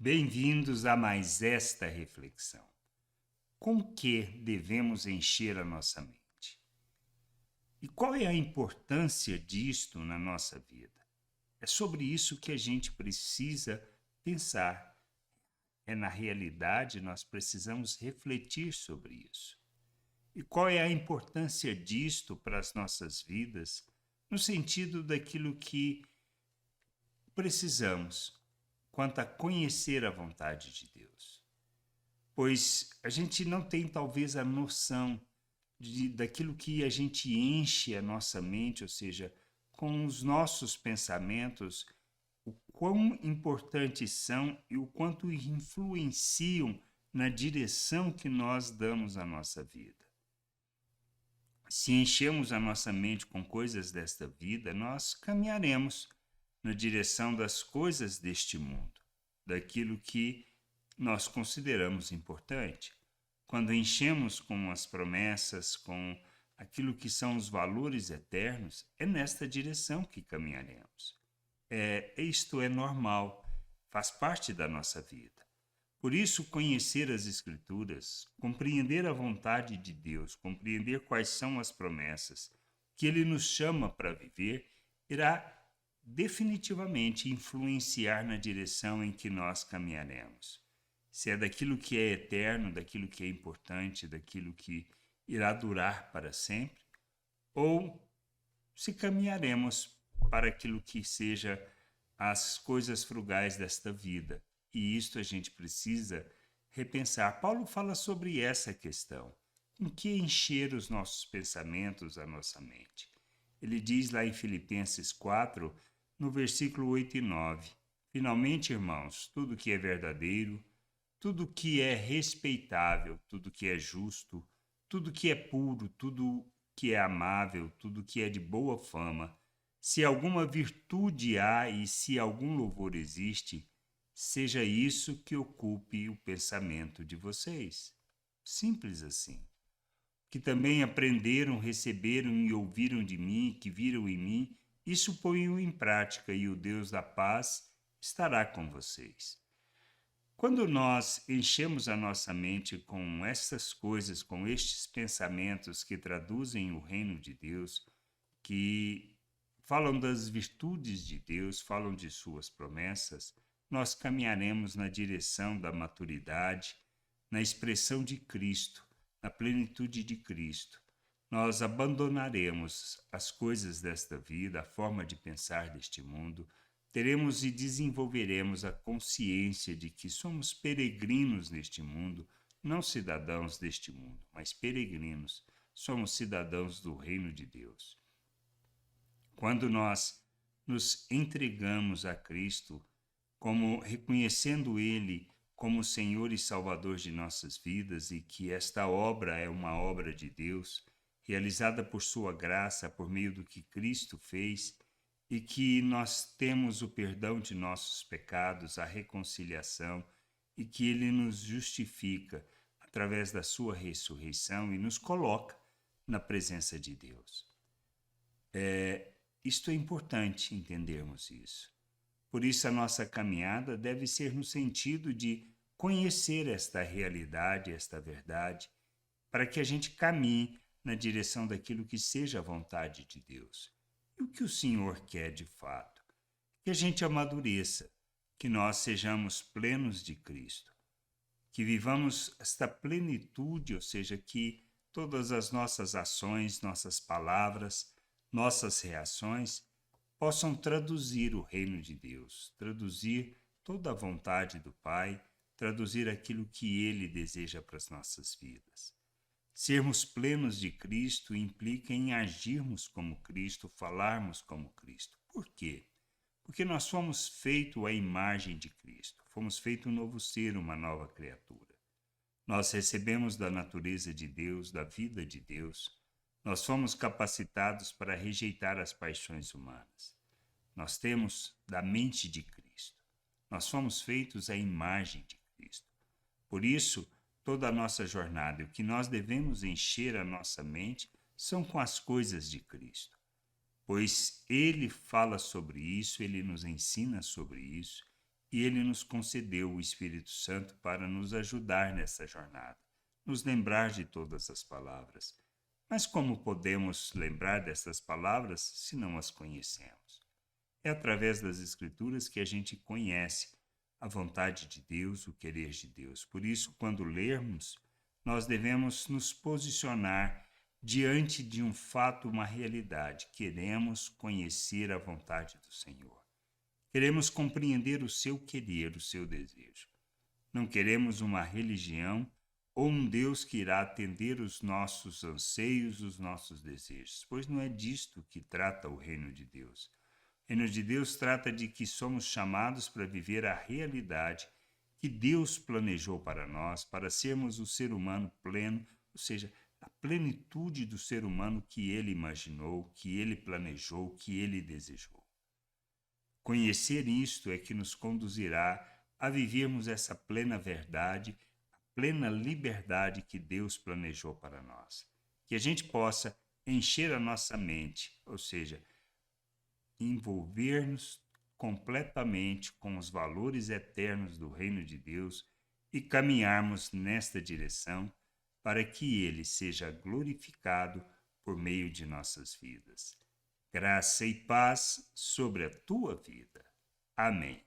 Bem-vindos a mais esta reflexão. Com que devemos encher a nossa mente? E qual é a importância disto na nossa vida? É sobre isso que a gente precisa pensar. Na realidade, nós precisamos refletir sobre isso. E qual é a importância disto para as nossas vidas, no sentido daquilo que precisamos quanto a conhecer a vontade de Deus. Pois a gente não tem talvez a noção daquilo que a gente enche a nossa mente, ou seja, com os nossos pensamentos, o quão importantes são e o quanto influenciam na direção que nós damos à nossa vida. Se enchemos a nossa mente com coisas desta vida, nós caminharemos na direção das coisas deste mundo, daquilo que nós consideramos importante. Quando enchemos com as promessas, com aquilo que são os valores eternos, é nesta direção que caminharemos. Isto é normal, faz parte da nossa vida. Por isso, conhecer as Escrituras, compreender a vontade de Deus, compreender quais são as promessas que Ele nos chama para viver, irá definitivamente influenciar na direção em que nós caminharemos. Se é daquilo que é eterno, daquilo que é importante, daquilo que irá durar para sempre, ou se caminharemos para aquilo que seja as coisas frugais desta vida. E isto a gente precisa repensar. Paulo fala sobre essa questão. Com que encher os nossos pensamentos, a nossa mente? Ele diz lá em Filipenses 4, no versículo 8 e 9. Finalmente, irmãos, tudo que é verdadeiro, tudo que é respeitável, tudo que é justo, tudo que é puro, tudo que é amável, tudo que é de boa fama, se alguma virtude há e se algum louvor existe, seja isso que ocupe o pensamento de vocês. Simples assim. Que também aprenderam, receberam e ouviram de mim, que viram em mim, isso ponham em prática e o Deus da paz estará com vocês. Quando nós enchemos a nossa mente com estas coisas, com estes pensamentos que traduzem o reino de Deus, que falam das virtudes de Deus, falam de suas promessas, nós caminharemos na direção da maturidade, na expressão de Cristo, na plenitude de Cristo. Nós abandonaremos as coisas desta vida, a forma de pensar deste mundo, teremos e desenvolveremos a consciência de que somos peregrinos neste mundo, não cidadãos deste mundo, mas peregrinos, somos cidadãos do reino de Deus. Quando nós nos entregamos a Cristo, como reconhecendo Ele como Senhor e Salvador de nossas vidas e que esta obra é uma obra de Deus, realizada por sua graça, por meio do que Cristo fez, e que nós temos o perdão de nossos pecados, a reconciliação, e que Ele nos justifica através da sua ressurreição e nos coloca na presença de Deus. Isto é importante entendermos isso. Por isso, a nossa caminhada deve ser no sentido de conhecer esta realidade, esta verdade, para que a gente caminhe na direção daquilo que seja a vontade de Deus. E o que o Senhor quer de fato? Que a gente amadureça, que nós sejamos plenos de Cristo, que vivamos esta plenitude, ou seja, que todas as nossas ações, nossas palavras, nossas reações possam traduzir o reino de Deus, traduzir toda a vontade do Pai, traduzir aquilo que Ele deseja para as nossas vidas. Sermos plenos de Cristo implica em agirmos como Cristo, falarmos como Cristo. Por quê? Porque nós fomos feitos à imagem de Cristo, fomos feitos um novo ser, uma nova criatura. Nós recebemos da natureza de Deus, da vida de Deus. Nós fomos capacitados para rejeitar as paixões humanas. Nós temos da mente de Cristo. Nós fomos feitos à imagem de Cristo. Por isso, toda a nossa jornada, o que nós devemos encher a nossa mente são com as coisas de Cristo. Pois Ele fala sobre isso, Ele nos ensina sobre isso, e Ele nos concedeu o Espírito Santo para nos ajudar nessa jornada, nos lembrar de todas as palavras. Mas como podemos lembrar dessas palavras se não as conhecemos? É através das Escrituras que a gente conhece a vontade de Deus, o querer de Deus. Por isso, quando lermos, nós devemos nos posicionar diante de um fato, uma realidade. Queremos conhecer a vontade do Senhor. Queremos compreender o seu querer, o seu desejo. Não queremos uma religião ou um Deus que irá atender os nossos anseios, os nossos desejos, pois não é disto que trata o reino de Deus. O reino de Deus trata de que somos chamados para viver a realidade que Deus planejou para nós, para sermos o ser humano pleno, ou seja, a plenitude do ser humano que Ele imaginou, que Ele planejou, que Ele desejou. Conhecer isto é que nos conduzirá a vivermos essa plena verdade, a plena liberdade que Deus planejou para nós. Que a gente possa encher a nossa mente, ou seja, envolver-nos completamente com os valores eternos do reino de Deus e caminharmos nesta direção para que Ele seja glorificado por meio de nossas vidas. Graça e paz sobre a tua vida. Amém.